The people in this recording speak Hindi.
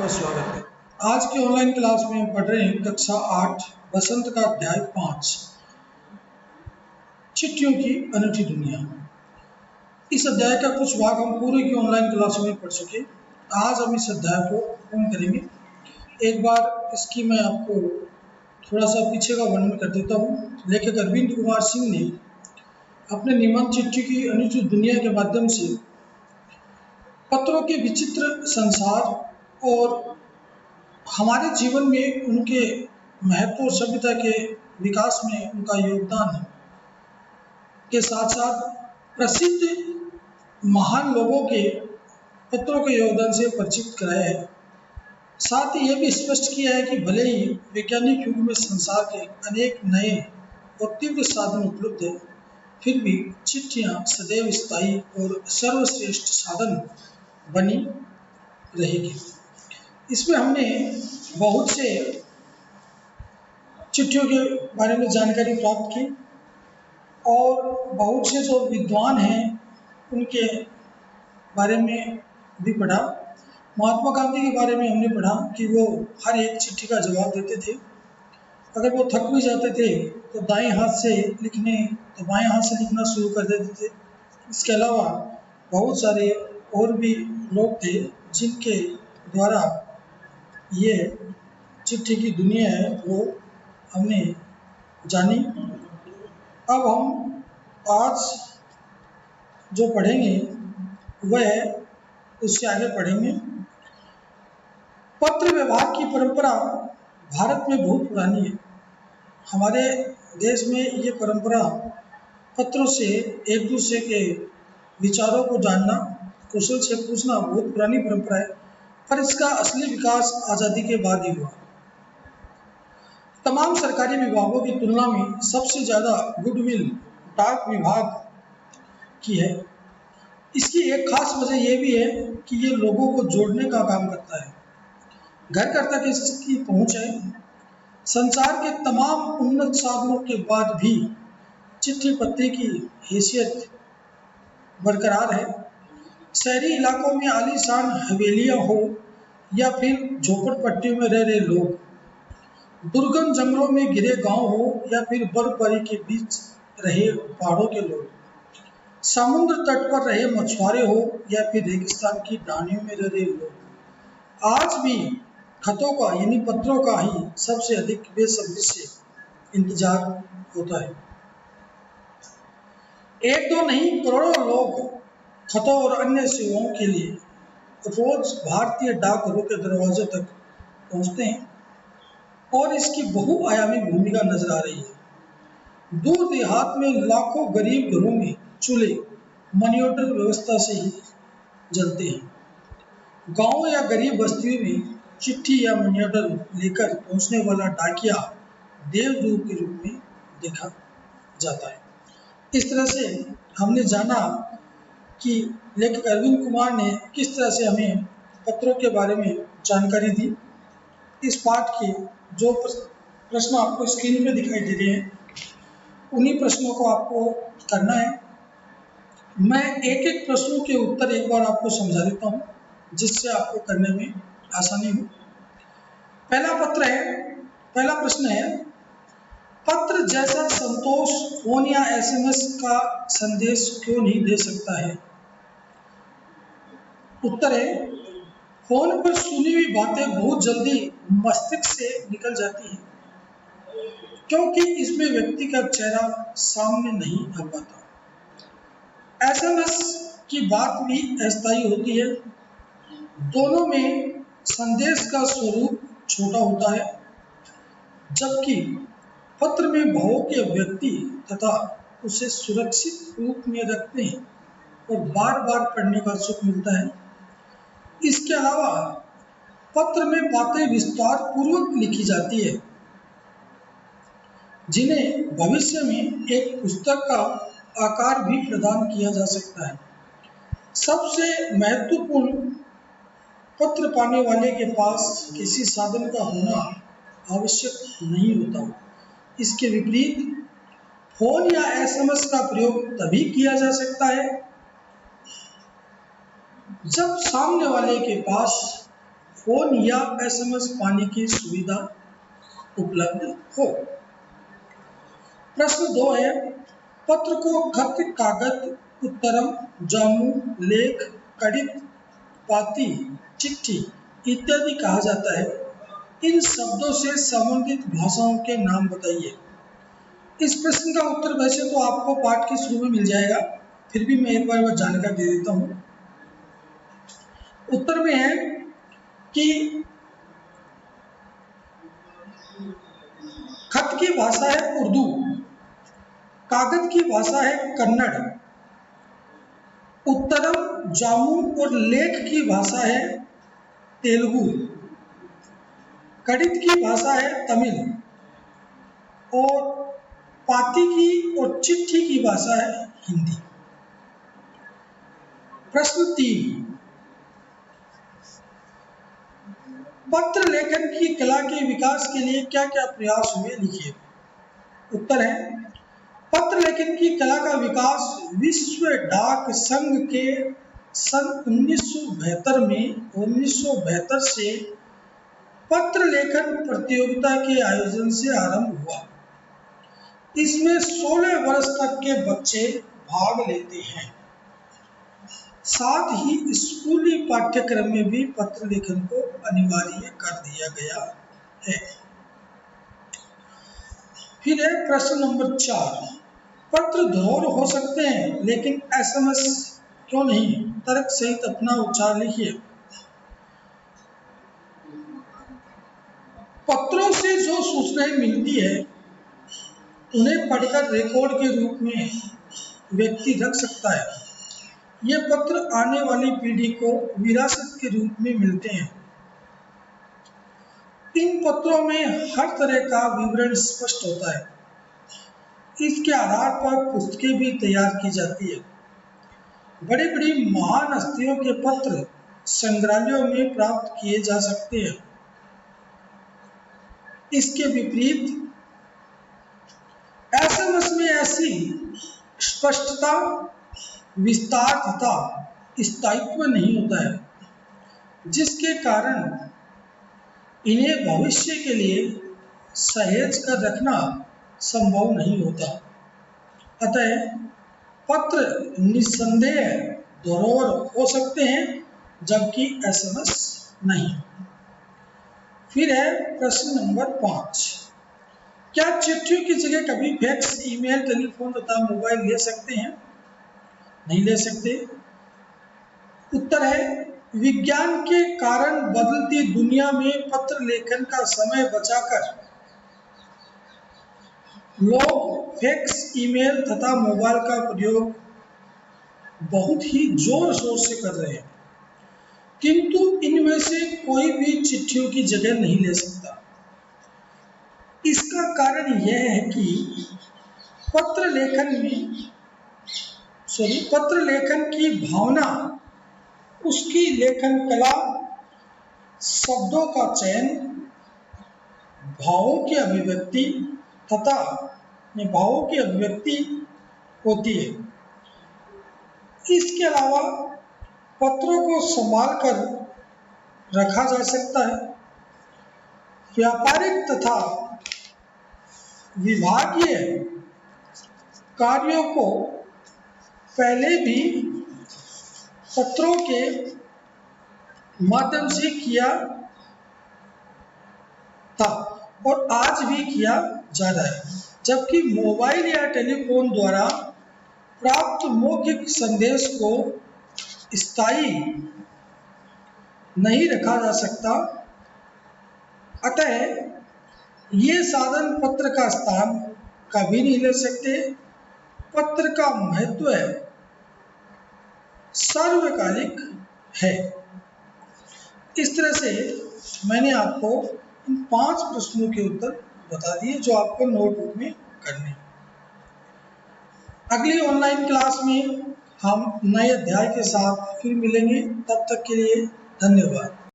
आपका स्वागत है। आज की ऑनलाइन क्लास में हम पढ़ रहे हैं कक्षा 8 बसंत का अध्याय 5 चिट्ठियों की अनूठी दुनिया। इस अध्याय का कुछ भाग हम पूरे की ऑनलाइन क्लास में पढ़ चुके। आज हम इस अध्याय को पूर्ण करेंगे। एक बार इसकी मैं आपको थोड़ा सा पीछे का वर्णन कर देता हूँ। लेखक अरविंद कुमार सिंह ने अपने निबंध चिट्ठी की अनूठी दुनिया के माध्यम से पत्रों के विचित्र संसार और हमारे जीवन में उनके महत्व और सभ्यता के विकास में उनका योगदान के साथ साथ प्रसिद्ध महान लोगों के पत्रों के योगदान से परिचित कराया है। साथ ही यह भी स्पष्ट किया है कि भले ही वैज्ञानिक युग में संसार के अनेक नए और तीव्र साधन उपलब्ध हैं, फिर भी चिट्ठियाँ सदैव स्थायी और सर्वश्रेष्ठ साधन बनी रहेगी। इसमें हमने बहुत से चिट्ठियों के बारे में जानकारी प्राप्त की और बहुत से जो विद्वान हैं उनके बारे में भी पढ़ा। महात्मा गांधी के बारे में हमने पढ़ा कि वो हर एक चिट्ठी का जवाब देते थे। अगर वो थक भी जाते थे तो दाएं हाथ से लिखने तो बाएं हाथ से लिखना शुरू कर देते थे। इसके अलावा बहुत सारे और भी लोग थे जिनके द्वारा ये चिट्ठी की दुनिया है वो हमने जानी। अब हम आज जो पढ़ेंगे वह उससे आगे पढ़ेंगे। पत्र व्यवहार की परंपरा भारत में बहुत पुरानी है। हमारे देश में ये परंपरा पत्रों से एक दूसरे के विचारों को जानना, कुशल से पूछना बहुत पुरानी परंपरा है, पर इसका असली विकास आज़ादी के बाद ही हुआ। तमाम सरकारी विभागों की तुलना में सबसे ज़्यादा गुडविल डाक विभाग की है। इसकी एक खास वजह यह भी है कि ये लोगों को जोड़ने का काम करता है। घर घर तक इसकी पहुंच है। संचार के तमाम उन्नत साधनों के बाद भी चिट्ठी पत्री की हैसियत बरकरार है। शहरी इलाकों में आलीशान हवेलियां हो या फिर झोपड़पट्टियों में रह रहे लोग, दुर्गम जंगलों में घिरे गांव हो या फिर बर्फबारी के बीच रहे पहाड़ों के लोग, समुद्र तट पर रहे मछुआरे हो या फिर रेगिस्तान की ढानियों में रह रहे लोग, आज भी खतों का यानी पत्रों का ही सबसे अधिक बेसब्री से इंतजार होता है। एक दो नहीं करोड़ों लोग खतों और अन्य सेवाओं के लिए रोज भारतीय डाकघरों के दरवाजे तक पहुंचते हैं और इसकी बहुआयामी भूमिका नजर आ रही है। दूर देहात में लाखों गरीब घरों में चूल्हे मनी ऑर्डर व्यवस्था से ही जलते हैं। गांव या गरीब बस्तियों में चिट्ठी या मनी ऑर्डर लेकर पहुंचने वाला डाकिया देवदूत के रूप में देखा जाता है। इस तरह से हमने जाना कि लेखक अरविंद कुमार ने किस तरह से हमें पत्रों के बारे में जानकारी दी। इस पाठ के जो प्रश्न आपको स्क्रीन पे दिखाई दे रहे हैं उन्हीं प्रश्नों को आपको करना है। मैं एक एक प्रश्नों के उत्तर एक बार आपको समझा देता हूँ जिससे आपको करने में आसानी हो। पहला प्रश्न है, पत्र जैसा संतोष फोन या एसएमएस का संदेश क्यों नहीं दे सकता है? उत्तर है, फोन पर सुनी हुई बातें बहुत जल्दी मस्तिष्क से निकल जाती हैं क्योंकि इसमें व्यक्ति का चेहरा सामने नहीं आ पाता। एसएमएस की बात भी अस्थायी होती है। दोनों में संदेश का स्वरूप छोटा होता है, जबकि पत्र में भावों के व्यक्ति तथा उसे सुरक्षित रूप में रखते हैं और बार बार पढ़ने का सुख मिलता है। इसके अलावा पत्र में बातें विस्तार पूर्वक लिखी जाती है जिन्हें भविष्य में एक पुस्तक का आकार भी प्रदान किया जा सकता है। सबसे महत्वपूर्ण, पत्र पाने वाले के पास किसी साधन का होना आवश्यक नहीं होता। इसके विपरीत फोन या एसएमएस का प्रयोग तभी किया जा सकता है जब सामने वाले के पास फोन या एसएमएस पाने की सुविधा उपलब्ध हो। प्रश्न 2 है, पत्र को खत, कागज, उत्तरम, जामु, लेख, कड़ित, पाती, चिट्ठी इत्यादि कहा जाता है। इन शब्दों से संबंधित भाषाओं के नाम बताइए। इस प्रश्न का उत्तर वैसे तो आपको पाठ के शुरू में मिल जाएगा, फिर भी मैं एक बार वह जानकारी दे देता हूँ। उत्तर में है कि खत की भाषा है उर्दू, कागज की भाषा है कन्नड़, उत्तरम, जामु और लेख की भाषा है तेलुगु, कड़ित की भाषा है तमिल और पाती की और चिट्ठी की भाषा है हिंदी। प्रश्न 3, पत्र लेखन की कला के विकास के लिए क्या क्या प्रयास हुए, लिखिए। उत्तर है, पत्र लेखन की कला का विकास विश्व डाक संघ के सन 1972 से पत्र लेखन प्रतियोगिता के आयोजन से आरंभ हुआ। इसमें 16 वर्ष तक के बच्चे भाग लेते हैं। साथ ही स्कूली पाठ्यक्रम में भी पत्र लेखन को अनिवार्य कर दिया गया है। फिर है प्रश्न नंबर 4, पत्र धरोहर हो सकते हैं लेकिन एसएमएस क्यों नहीं? तर्क सहित अपना उच्चार लिखिए। पत्रों से जो सूचनाएं मिलती है उन्हें पढ़कर रिकॉर्ड के रूप में व्यक्ति रख सकता है। ये पत्र आने वाली पीढ़ी को विरासत के रूप में मिलते हैं। इन पत्रों में हर तरह का विवरण स्पष्ट होता है। इसके आधार पर पुस्तकें भी तैयार की जाती है। बड़ी बड़ी महान हस्तियों के पत्र संग्रहालयों में प्राप्त किए जा सकते हैं। इसके विपरीत एसएमएस में ऐसी स्पष्टता, विस्तार तथा स्थायित्व नहीं होता है, जिसके कारण इन्हें भविष्य के लिए सहेज कर रखना संभव नहीं होता। अतः पत्र निस्संदेह धरोहर हो सकते हैं जबकि एसएमएस नहीं। फिर है प्रश्न नंबर 5, क्या चिट्ठियों की जगह कभी फैक्स, ईमेल, टेलीफोन तथा मोबाइल ले सकते हैं? नहीं ले सकते। उत्तर है, विज्ञान के कारण बदलती दुनिया में पत्र लेखन का समय बचाकर लोग फैक्स, ईमेल तथा मोबाइल का प्रयोग बहुत ही जोर शोर से कर रहे हैं, किंतु इनमें से कोई भी चिट्ठियों की जगह नहीं ले सकता। इसका कारण यह है कि पत्र लेखन की भावना, उसकी लेखन कला, शब्दों का चयन, भावों की अभिव्यक्ति होती है। इसके अलावा पत्रों को संभाल कर रखा जा सकता है। व्यापारिक तथा विभागीय कार्यों को पहले भी पत्रों के माध्यम से किया था और आज भी किया जा रहा है, जबकि मोबाइल या टेलीफोन द्वारा प्राप्त मौखिक संदेश को स्थायी नहीं रखा जा सकता। अतः ये साधन पत्र का स्थान कभी नहीं ले सकते। पत्र का महत्व सर्वकालिक है। इस तरह से मैंने आपको इन 5 प्रश्नों के उत्तर बता दिए जो आपको नोटबुक में करने। अगली ऑनलाइन क्लास में हम नए अध्याय के साथ फिर मिलेंगे। तब तक के लिए धन्यवाद।